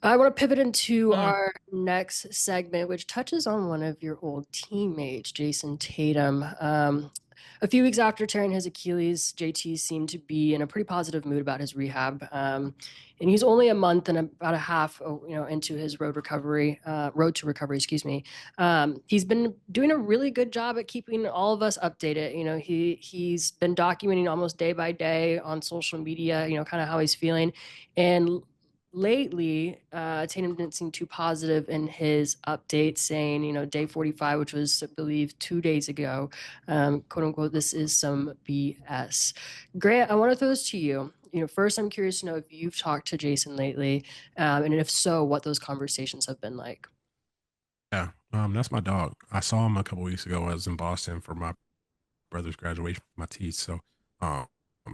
I want to pivot into Mm. our next segment, which touches on one of your old teammates, Jayson Tatum. A few weeks after tearing his Achilles, JT seemed to be in a pretty positive mood about his rehab, and he's only a month and about a half, into his road to recovery. Excuse me. He's been doing a really good job at keeping all of us updated. He's been documenting almost day by day on social media. Kind of how he's feeling, and lately, Tatum didn't seem too positive in his update, saying, day 45, which was, I believe, 2 days ago, quote unquote, this is some BS. Grant, I want to throw this to you. First, I'm curious to know if you've talked to Jason lately, and if so, what those conversations have been like. Yeah, that's my dog. I saw him a couple weeks ago. I was in Boston for my brother's graduation for my teeth. So, um,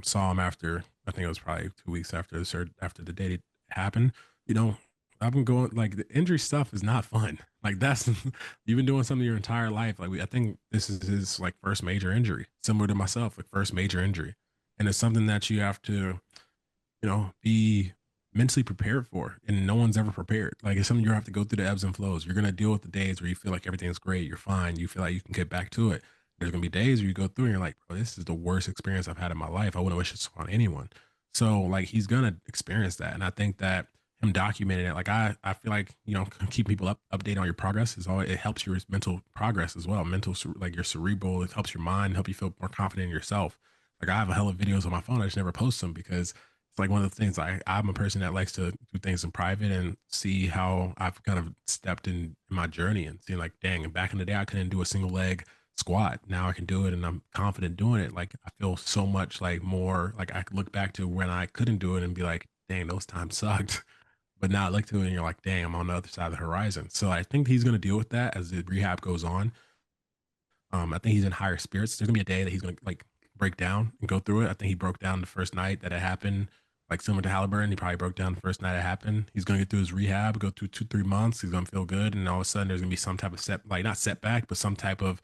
saw him after. I think it was probably 2 weeks after after the date happened. You know, I've been going like the injury stuff is not fun. Like that's you've been doing something your entire life. Like I think this is his like first major injury, similar to myself, like first major injury, and it's something that you have to be mentally prepared for. And no one's ever prepared. Like it's something you have to go through the ebbs and flows. You're gonna deal with the days where you feel like everything's great, you're fine, you feel like you can get back to it. There's gonna be days where you go through and you're like, bro, this is the worst experience I've had in my life. I wouldn't wish this on anyone. So like he's gonna experience that. And I think that him documenting it, like I feel like, keep people updated on your progress is all it helps your mental progress as well. Like your cerebral, it helps your mind, help you feel more confident in yourself. Like I have a hell of videos on my phone. I just never post them because it's like one of the things I'm a person that likes to do things in private and see how I've kind of stepped in my journey and seeing like, dang, and back in the day I couldn't do a single leg squat. Now I can do it and I'm confident doing it. Like I feel so much like more like I could look back to when I couldn't do it and be like, dang, those times sucked. But now I look to it and you're like, dang, I'm on the other side of the horizon. So I think he's gonna deal with that as the rehab goes on. I think he's in higher spirits. There's gonna be a day that he's gonna like break down and go through it. I think he broke down the first night that it happened, like similar to Halliburton. He probably broke down the first night it happened. He's gonna get through his rehab, go through 2, 3 months. He's gonna feel good, and all of a sudden there's gonna be some type of like not setback, but some type of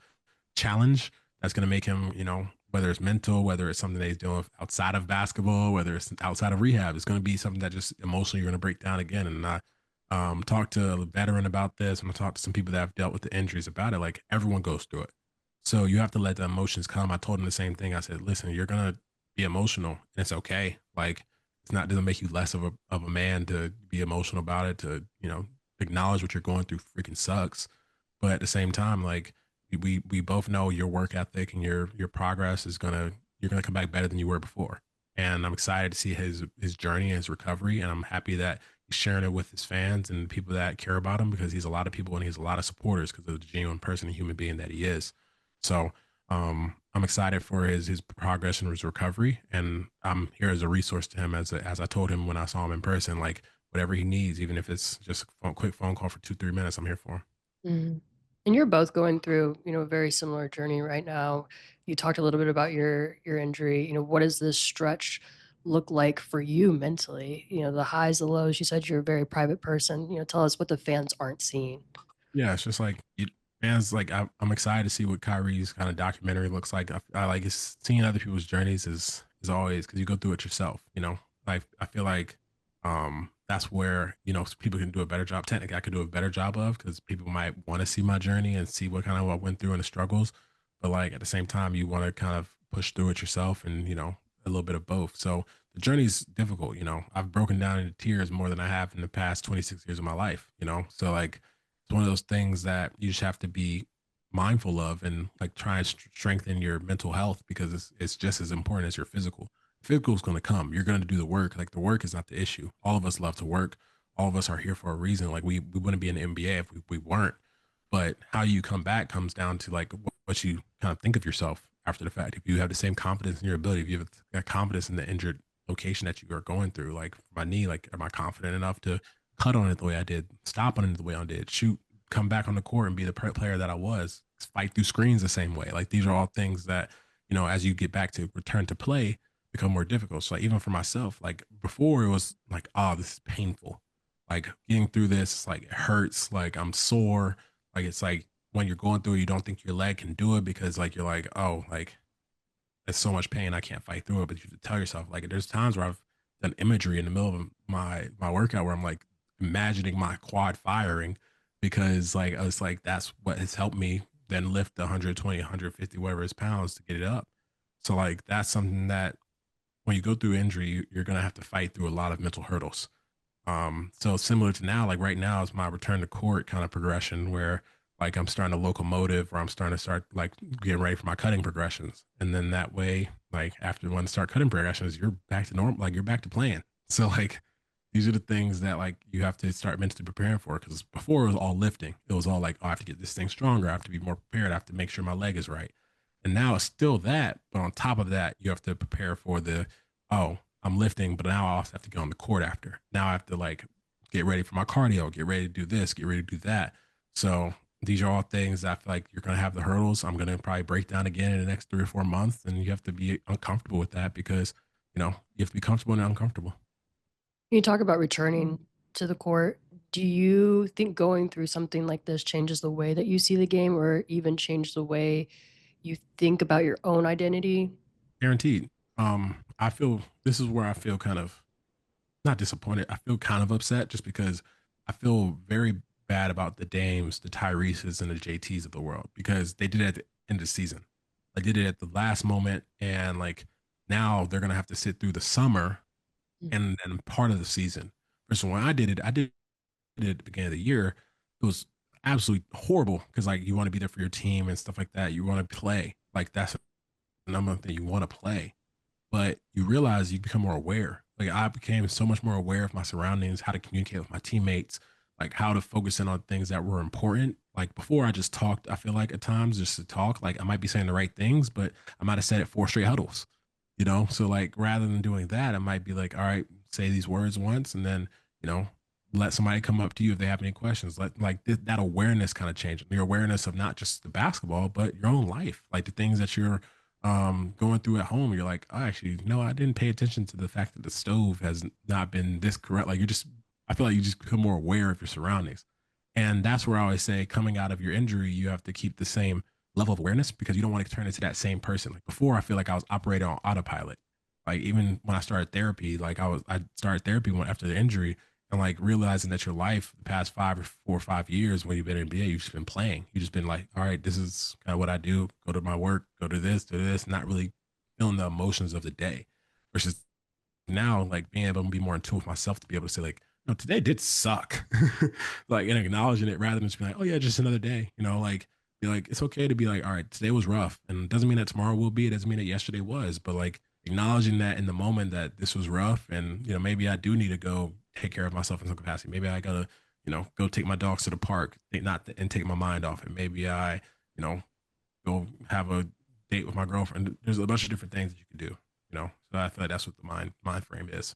challenge that's gonna make him, whether it's mental, whether it's something that he's doing outside of basketball, whether it's outside of rehab, it's gonna be something that just emotionally you're gonna break down again. And I talked to a veteran about this. I'm gonna talk to some people that have dealt with the injuries about it. Like everyone goes through it, so you have to let the emotions come. I told him the same thing. I said, listen, you're gonna be emotional and it's okay. Like it's not doesn't make you less of a man to be emotional about it, to, acknowledge what you're going through freaking sucks. But at the same time, like we both know your work ethic and your progress is gonna you're gonna come back better than you were before. And I'm excited to see his journey and his recovery. And I'm happy that he's sharing it with his fans and people that care about him because he's a lot of people and he's a lot of supporters because of the genuine person and human being that he is. So I'm excited for his progress and his recovery, and I'm here as a resource to him. As I told him when I saw him in person, like whatever he needs, even if it's just a quick phone call for 2, 3 minutes, I'm here for him. Mhm. And you're both going through, a very similar journey right now. You talked a little bit about your injury. What does this stretch look like for you mentally? The highs, the lows. You said you're a very private person. Tell us what the fans aren't seeing. Yeah, it's just like fans. Like I'm excited to see what Kyrie's kind of documentary looks like. I like seeing other people's journeys is always because you go through it yourself. Like I feel like that's where people can do a better job. Technically, I could do a better job of because people might want to see my journey and see what kind of what I went through and the struggles. But like at the same time, you want to kind of push through it yourself and a little bit of both. So the journey's difficult. I've broken down into tears more than I have in the past 26 years of my life. So like it's one of those things that you just have to be mindful of and like try and strengthen your mental health because it's just as important as your physical. Physical is going to come. You're going to do the work. Like the work is not the issue. All of us love to work. All of us are here for a reason. Like we wouldn't be in the NBA if we weren't. But how you come back comes down to like what you kind of think of yourself after the fact. If you have the same confidence in your ability, if you have that confidence in the injured location that you are going through, like for my knee, like am I confident enough to cut on it the way I did, stop on it the way I did, shoot, come back on the court and be the player that I was, fight through screens the same way. Like these are all things that, as you get back to return to play, become more difficult. So like, even for myself, like before it was like, oh, this is painful. Like getting through this, like it hurts, like I'm sore. Like it's like when you're going through it, you don't think your leg can do it because like you're like, oh, like it's so much pain, I can't fight through it. But you tell yourself, like, there's times where I've done imagery in the middle of my workout where I'm like, imagining my quad firing because like I was like that's what has helped me then lift the 120, 150, whatever it is pounds to get it up. So like that's something that when you go through injury, you're gonna have to fight through a lot of mental hurdles. So similar to now, like right now is my return to court kind of progression where like I'm starting a locomotive or I'm starting to start like getting ready for my cutting progressions. And then that way, like after when I start cutting progressions, you're back to normal, like you're back to playing. So like these are the things that like you have to start mentally preparing for. Cause before it was all lifting. It was all like, oh, I have to get this thing stronger. I have to be more prepared. I have to make sure my leg is right. And now it's still that, but on top of that, you have to prepare for the, oh, I'm lifting, but now I also have to get on the court after. Now I have to like get ready for my cardio, get ready to do this, get ready to do that. So these are all things that I feel like you're going to have the hurdles. I'm going to probably break down again in the next 3 or 4 months. And you have to be uncomfortable with that because, you have to be comfortable and uncomfortable. You talk about returning to the court. Do you think going through something like this changes the way that you see the game or even change the way you think about your own identity? Guaranteed. I feel this is where I feel kind of not disappointed. I feel kind of upset just because I feel very bad about the Dames, the Tyreses, and the JTs of the world because they did it at the end of the season. They did it at the last moment, and like now they're gonna have to sit through the summer and part of the season. First, when I did it at the beginning of the year. It was absolutely horrible because like you want to be there for your team and stuff like that. You want to play. Like that's the number one thing you want to play, but you realize you become more aware. Like I became so much more aware of my surroundings, how to communicate with my teammates, like how to focus in on things that were important. Like before, I just talked. I feel like at times just to talk, like I might be saying the right things, but I might have said it four straight huddles. So like rather than doing that, I might be like, all right, say these words once, and then you know let somebody come up to you if they have any questions. That awareness kind of changed your awareness of not just the basketball, but your own life, like the things that you're going through at home. You're like, oh, actually, no, I didn't pay attention to the fact that the stove has not been this correct. Like I feel like you just become more aware of your surroundings. And that's where I always say coming out of your injury, you have to keep the same level of awareness because you don't want to turn into that same person. Like before, I feel like I was operating on autopilot. Like even when I started therapy, I started therapy after the injury and like realizing that your life the past 5 or 4 or 5 years when you've been in NBA, you've just been playing. You've just been like, all right, this is kind of what I do. Go to my work, go to this, not really feeling the emotions of the day. Versus now, like being able to be more in tune with myself to be able to say, like, no, today did suck. Like and acknowledging it rather than just being like, oh yeah, just another day. Like be like, it's okay to be like, all right, today was rough. And it doesn't mean that tomorrow will be. It doesn't mean that yesterday was, but like acknowledging that in the moment that this was rough and maybe I do need to go take care of myself in some capacity. Maybe I gotta, go take my dogs to the park, and take my mind off it. Maybe I, you know, go have a date with my girlfriend. There's a bunch of different things that you can do. So I feel like that's what the mind frame is.